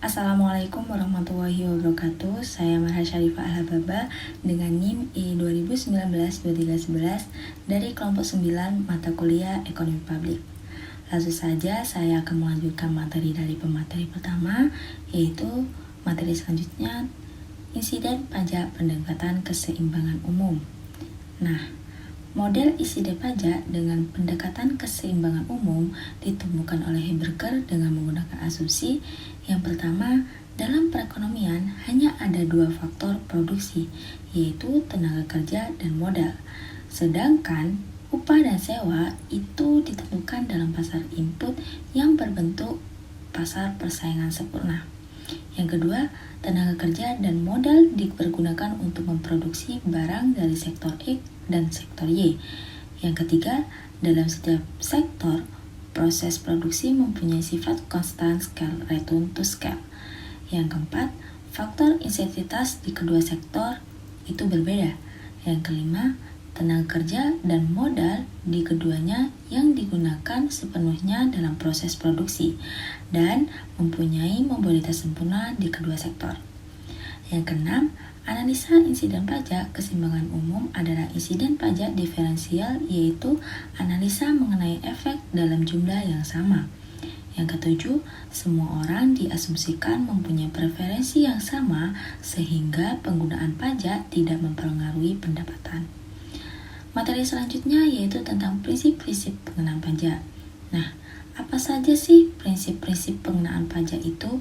Assalamualaikum warahmatullahi wabarakatuh. Saya Marha Syarifah Al-Hababa dengan NIM I2019-2311 dari kelompok 9 mata kuliah Ekonomi Publik. Langsung saja saya akan melanjutkan materi dari pemateri pertama, yaitu materi selanjutnya insiden pajak pendekatan keseimbangan umum. Nah, model insiden pajak dengan pendekatan keseimbangan umum ditemukan oleh Heberger dengan menggunakan asumsi yang pertama, dalam perekonomian hanya ada dua faktor produksi, yaitu tenaga kerja dan modal. Sedangkan upah dan sewa itu ditemukan dalam pasar input yang berbentuk pasar persaingan sempurna. Yang kedua, tenaga kerja dan modal dipergunakan untuk memproduksi barang dari sektor X dan sektor Y. Yang ketiga, dalam setiap sektor, proses produksi mempunyai sifat constant scale return to scale. Yang keempat, faktor insentivitas di kedua sektor itu berbeda. Yang kelima, tenaga kerja dan modal di keduanya yang digunakan sepenuhnya dalam proses produksi dan mempunyai mobilitas sempurna di kedua sektor. Yang keenam, analisa insiden pajak keseimbangan umum adalah insiden pajak diferensial, yaitu analisa mengenai efek dalam jumlah yang sama. Yang ketujuh, semua orang diasumsikan mempunyai preferensi yang sama sehingga penggunaan pajak tidak mempengaruhi pendapatan. Materi selanjutnya yaitu tentang prinsip-prinsip pengenaan pajak. Nah, apa saja sih prinsip-prinsip pengenaan pajak itu?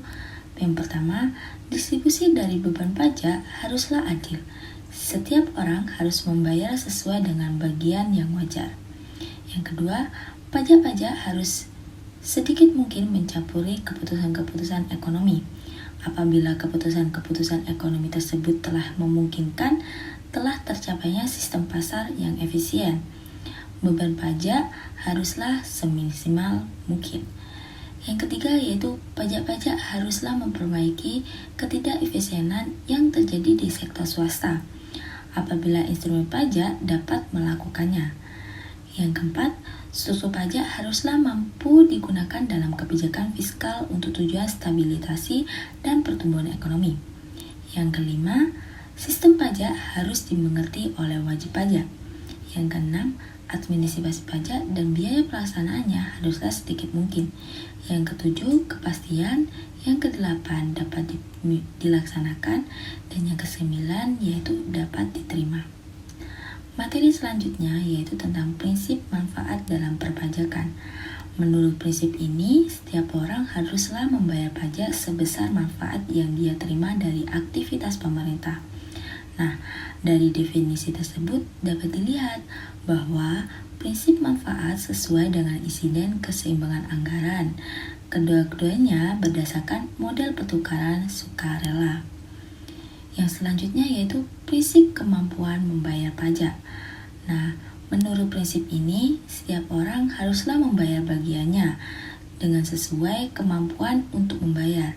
Yang pertama, distribusi dari beban pajak haruslah adil. Setiap orang harus membayar sesuai dengan bagian yang wajar. Yang kedua, pajak-pajak harus sedikit mungkin mencampuri keputusan-keputusan ekonomi. Apabila keputusan-keputusan ekonomi tersebut telah memungkinkan, telah tercapainya sistem pasar yang efisien. Beban pajak haruslah seminimal mungkin. Yang ketiga yaitu pajak-pajak haruslah memperbaiki ketidakefisienan yang terjadi di sektor swasta apabila instrumen pajak dapat melakukannya. Yang keempat, struktur pajak haruslah mampu digunakan dalam kebijakan fiskal untuk tujuan stabilisasi dan pertumbuhan ekonomi. Yang kelima, sistem pajak harus dimengerti oleh wajib pajak. Yang keenam, administrasi pajak dan biaya pelaksanaannya haruslah sedikit mungkin. Yang ketujuh, kepastian. Yang kedelapan, dapat dilaksanakan. Dan yang kesembilan, yaitu dapat diterima. Materi selanjutnya yaitu tentang prinsip manfaat dalam perpajakan. Menurut prinsip ini, setiap orang haruslah membayar pajak sebesar manfaat yang dia terima dari aktivitas pemerintah. Nah, dari definisi tersebut dapat dilihat bahwa prinsip manfaat sesuai dengan insiden keseimbangan anggaran. Kedua-duanya berdasarkan model pertukaran sukarela. Yang selanjutnya yaitu prinsip kemampuan membayar pajak. Nah, menurut prinsip ini, setiap orang haruslah membayar bagiannya dengan sesuai kemampuan untuk membayar.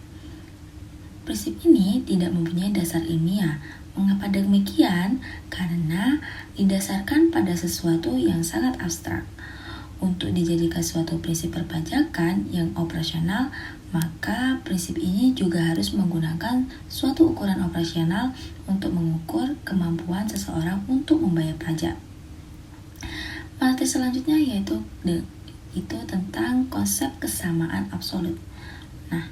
Prinsip ini tidak mempunyai dasar ilmiah. Mengapa demikian? Karena didasarkan pada sesuatu yang sangat abstrak. Untuk dijadikan suatu prinsip perpajakan yang operasional, maka prinsip ini juga harus menggunakan suatu ukuran operasional untuk mengukur kemampuan seseorang untuk membayar pajak. Materi selanjutnya yaitu tentang konsep kesamaan absolut. Nah,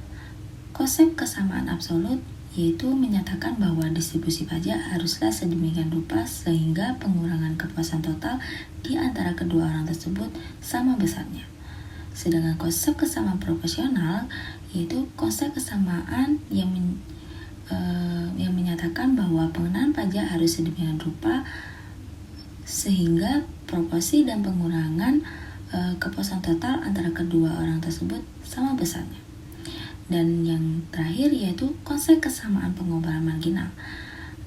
konsep kesamaan absolut yaitu menyatakan bahwa distribusi pajak haruslah sedemikian rupa sehingga pengurangan kepuasan total di antara kedua orang tersebut sama besarnya. Sedangkan konsep kesamaan proporsional yaitu konsep kesamaan yang menyatakan bahwa pengenaan pajak harus sedemikian rupa sehingga proporsi dan pengurangan kepuasan total antara kedua orang tersebut sama besarnya. Dan yang terakhir yaitu konsep kesamaan pengorbanan marginal.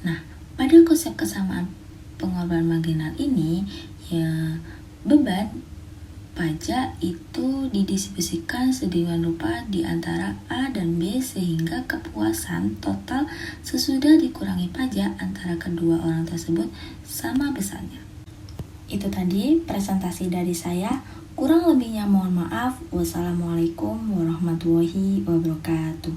Nah, pada konsep kesamaan pengorbanan marginal ini, ya, beban pajak itu didistribusikan sedemikian rupa di antara A dan B sehingga kepuasan total sesudah dikurangi pajak antara kedua orang tersebut sama besarnya. Itu tadi presentasi dari saya. Kurang lebihnya mohon maaf. Wassalamualaikum warahmatullahi wabarakatuh.